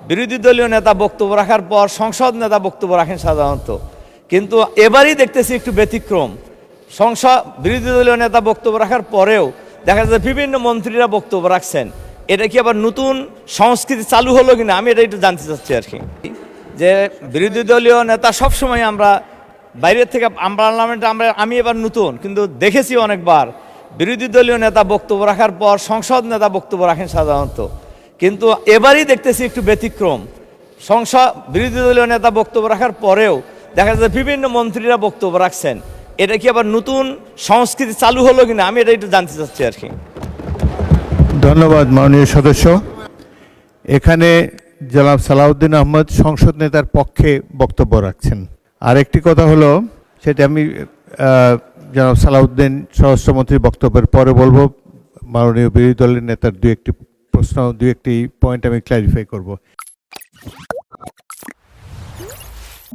বিরোধী দলীয় নেতা বক্তব্য রাখার পর সংসদ নেতা বক্তব্য রাখেন সাধারণত, কিন্তু এবারই দেখতেছি একটু ব্যতিক্রম। বিরোধী দলীয় নেতা বক্তব্য রাখার পরেও দেখা যাচ্ছে বিভিন্ন মন্ত্রীরা বক্তব্য রাখছেন। এটা কি আবার নতুন সংস্কৃতি চালু হলো কিনা, আমি এটা একটু জানতে চাচ্ছি আর কি। যে বিরোধী দলীয় নেতা সবসময় আমরা বাইরের থেকে পার্লামেন্টে আমি এবার নতুন, কিন্তু দেখেছি অনেকবার বিরোধী দলীয় নেতা বক্তব্য রাখার পর সংসদ নেতা বক্তব্য রাখেন সাধারণত, কিন্তু এবারই দেখতেছি একটু ব্যতিক্রম। বিরোধী দলীয় নেতা বক্তব্য রাখার পরেও দেখা যাচ্ছে বিভিন্ন মন্ত্রীরা বক্তব্য রাখছেন। এটা কি আবার নতুন সংস্কৃতি চালু হলো কিনা, আমি এটা একটু জানতে চাচ্ছি আর কি। ধন্যবাদ মাননীয় সদস্য। এখানে জনাব সালাউদ্দিন আহমদ সংসদ নেতার পক্ষে বক্তব্য রাখছেন। আরেকটি কথা হলো, সেটা আমি জনাব সালাউদ্দিন স্বরাষ্ট্রমন্ত্রীর বক্তব্যের পরে বলবো। মাননীয় বিরোধী দলের নেতার দু একটি পয়েন্ট আমি ক্লারিফাই করব।